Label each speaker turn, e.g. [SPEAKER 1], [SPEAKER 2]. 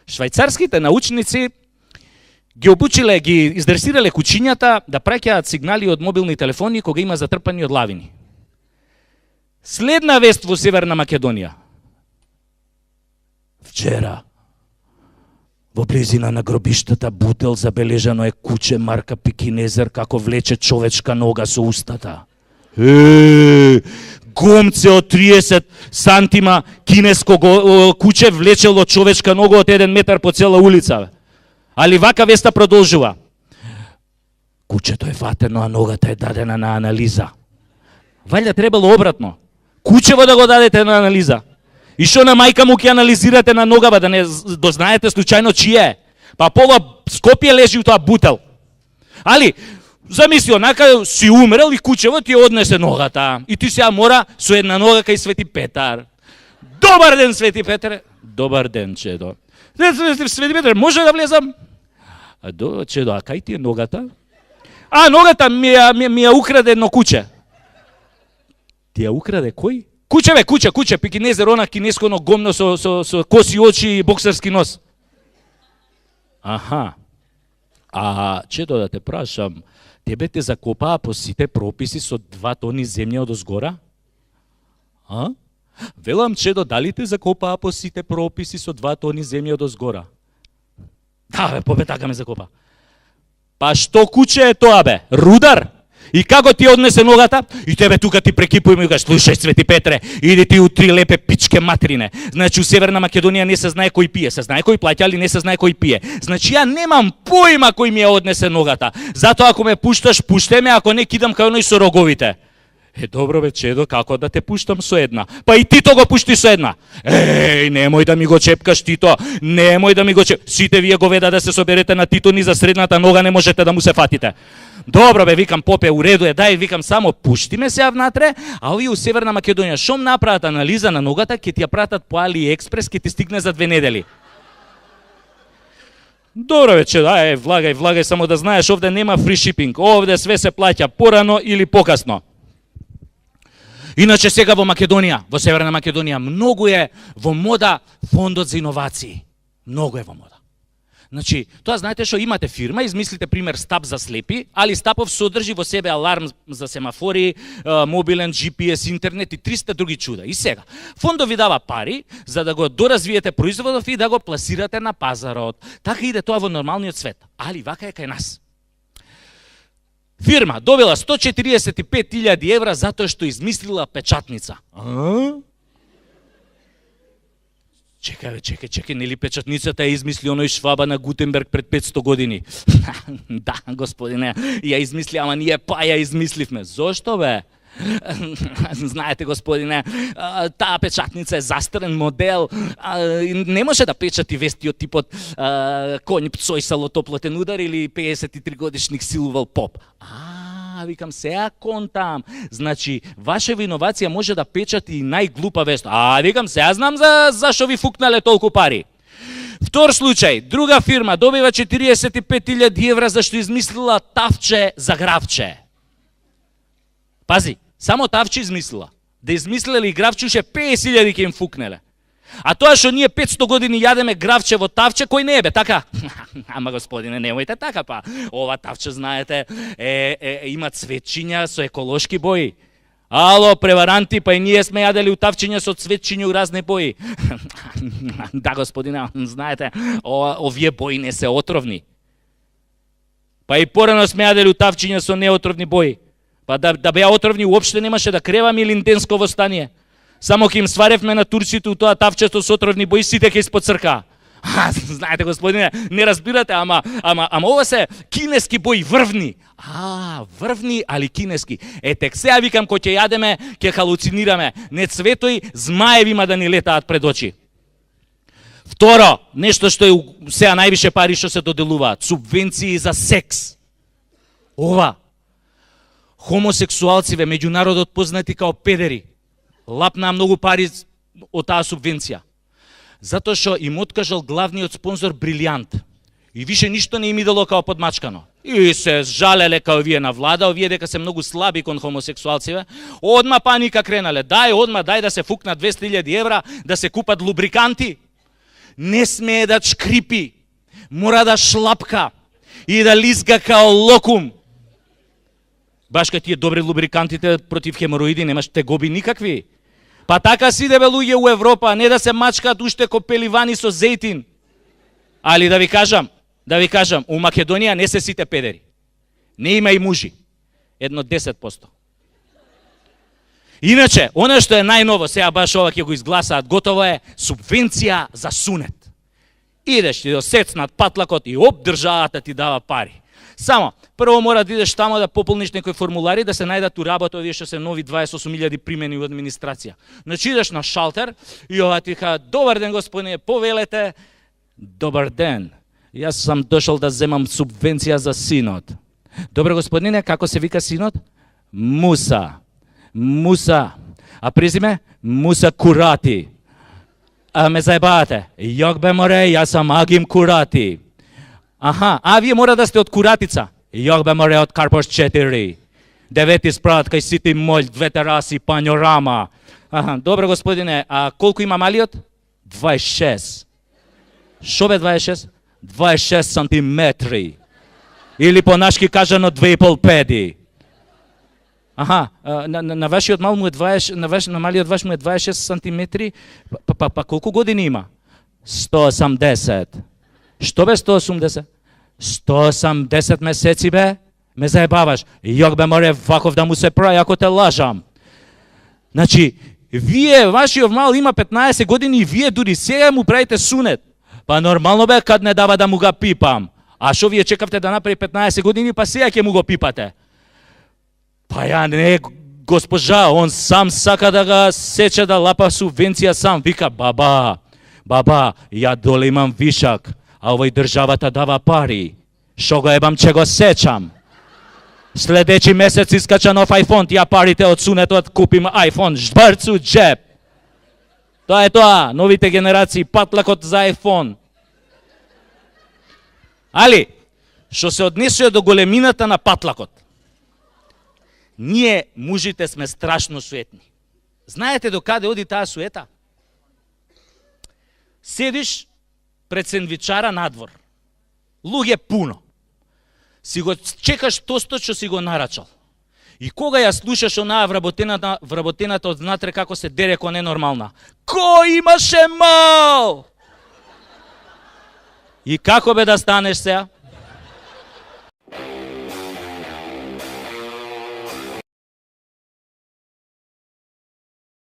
[SPEAKER 1] Швајцарските научници ги обучиле, ги издресирале кучињата да праќаат сигнали од мобилни телефони кога има затрпани од лавини. Следна вест во Северна Македонија. Вчера во близина на гробиштата Бутел забележано е куче марка Пекинезер како влече човечка нога со устата. Гомце од 30 сантима кинеско куче влечело човечка нога од 1 метар по цела улица. Али вака веста продолжува. Кучето е фатено, а ногата е дадена на анализа. Валја требало обратно. Кучево да го дадете на анализа. И што на мајка му ќе анализирате на ногава, да не дознаете случајно чие е. Па пола Скопје лежи у тоа Бутел. Али, замисли, онака си умрел и кучево ти однесе ногата. И ти сега мора со една нога кај Свети Петар. Добар ден, Свети Петре. Добар ден, чедо. Свети Петре, може да влезам? Чедо, а кај ти е ногата? Ногата ми ја украде едно куче. Ти ја украде кој? Куче, Пекинезер, она кинеско но гомно со коси очи и боксерски нос. Аха. Чедо, да те прашам, тебе те закопаа по сите прописи со 2 тони земја од озгора? Велам, чедо, дали те закопаа по сите прописи со 2 тони земја од озгора? Да, бе, побе така ме закопа. Па што куче е тоа, бе? Рудар? И како ти однесе ногата? И тебе тука ти прекипуем и кажеш, слушај, Свети Петре, иди ти у 3 лепе пичке матрине. Значи, у Северна Македонија не се знае кој пие. Се знае кој плаќа, али не се знае кој пие. Значи, ја немам поима кој ми ја однесе ногата. Затоа, ако ме пушташ, пуште ме, ако не, кидам кај оној со роговите. Добро бе, чедо, како да те пуштам со една? Па и тито го пушти со една. Немој да ми го чепкаш, Тито. Немој да ми го чепкаш. Сите вие говеда да се соберете на Тито, ни за средната нога не можете да му се фатите. Добро бе, викам, попе, уреду е, дај, викам, само пушти ме сега внатре, а овие у Северна Македонија, шом направат анализа на ногата, ќе ти ја пратат по AliExpress, ќе ти стигне за 2 недели. Добро бе, чедо, влагај, само да знаеш, овде нема фри шипинг, овде све се плаќа порано или покасно. Иначе сега во Македонија, во Северна Македонија, многу е во мода фондот за иновации. Многу е во мода. Значи, тоа знаете што имате фирма, измислите пример стап за слепи, али стапов содржи во себе аларм за семафори, мобилен, GPS, интернет и 300 други чуда. И сега, фондот ви дава пари за да го доразвиете производов и да го пласирате на пазарот. Така иде тоа во нормалниот свет. Али вака е кај нас. Фирма добила 145.000 евра затоа што измислила печатница. Чекај, нели печатницата ја измисли оној Шваба на Гутенберг пред 500 години? Да, господине, ја измисли, ама ние па ја измисливме. Зошто, бе? Знаете, господине, таа печатница е застарен модел, не може да печати вести од типот конј пцојсало топлотен удар или 53 годишник силувал поп. Викам, сега контам. Значи, ваша иновација може да печати и најглупа вест. Викам, сега знам зашо ви фукнале толку пари. Втор случај, друга фирма добива 45.000 евра зашто измислила тавче за гравче. Пази, само тавче измислила. Да измислили гравче, ше 50.000 ќе им фукнеле. А тоа што ние 500 години јадеме гравче во тавче, кој не е, бе, така? Ама, господине, немојте така, па. Ова тавче, знаете, има цветчиња со еколошки бои. Ало, преваранти, па и ние сме јадели у тавчиња со цветчиња у разни бои. Да, господине, знаете, овие бои не се отровни. Па и порано сме јадели у тавчиња со неотровни бои. Па да беа отровни, уопште немаше да креваме или инденско востание. Само ќе им сваревме на турците у тоа тавчето со отровни бои, сите ќе испоцрка. Знаете, господине, не разбирате, ама ова се кинески бои, врвни. Врвни, али кинески. Тек сега викам, кој ќе јадеме, ќе халуцинираме. Не цветои, змаеви има да ни летаат пред очи. Второ, нешто што е сега највише пари што се доделуваат, субвенции за секс. Ова, хомосексуалциве, меѓу народот познати као педери, лапнаа многу пари од таа субвенција. Затоа што им откажал главниот спонзор Брилијант. И више ништо не им идело као подмачкано. И се жалеле као вие на влада, овие дека се многу слаби кон хомосексуалциве. Одма паника кренале. Дај да се фукнат 200.000 евра, да се купат лубриканти. не смее да шкрипи, мора да шлапка и да лизга као локум. Баш кај тие добри лубрикантите против хемороиди, немаш тегоби никакви. Па така си дебе луѓе у Европа, не да се мачкаат уште ко пеливани со зејтин. Али да ви кажам, у Македонија не се сите педери. Не има и мужи. 10%. Иначе, оно што е најново, сега баш ова ќе го изгласаат, готово е, субвенција за сунет. Идеш ти до сецнат патлакот и државата ти дава пари. Само, прво мора да идеш тамо да пополниш некои формулари, да се најдат у работа овие што се нови 28.000 примени у администрација. Значи идеш на шалтер и ова ти ка, добар ден господине, повелете, добар ден, јас сам дошол да земам субвенција за синот. Добре господине, како се вика синот? Муса. Муса. А презиме? Муса Курати. А ме заебавате. Јок бе море, јас сам Агим Курати. Аха, а вие мора да сте од Куратица. Јок бе море од Карпош 4. 9 спрат кај Сити Моль, 2 тераси, панорама. Аха, добре господине, а колку има малиот? 26. Шо бе 26? 26 сантиметри. Или по нашки кажано 2,5 педи. Аха, на вашиот мал му е 20, на малиот ваш му е 26 сантиметри, па колку години има? 180. Што бе 180? 180 месеци бе? Ме заебаваш. Јок бе море ваков да му се прави, ако те лажам. Значи, вие, вашиот мал има 15 години и вие дури сега му правите сунет. Па нормално бе кад не дава да му ga пипам. А шо вие чекавте да направи 15 години, па сега ќе му го пипате? Па ја не, госпожа, он сам сака да ga сече да лапа субвенција сам. Вика, баба, ја доле имам вишак, а овој државата дава пари. Шо го ебам, че го сечам. Следечи месец искача нов iPhone, ја парите од сунетот купим iPhone, жбрцу джеп. Тоа е тоа, новите генерации, патлакот за iPhone. Али, што се однесува до големината на патлакот, ние, мужите, сме страшно суетни. Знаете до каде оди таа суета? Седиш пред сендвичара надвор. Луѓе пуно. Си го чекаш тостот што си го нарачал. И кога ја слушаш онаа вработената од внатре како се дере ко ненормална. Кој имаше мал? И како бе да станеш сега?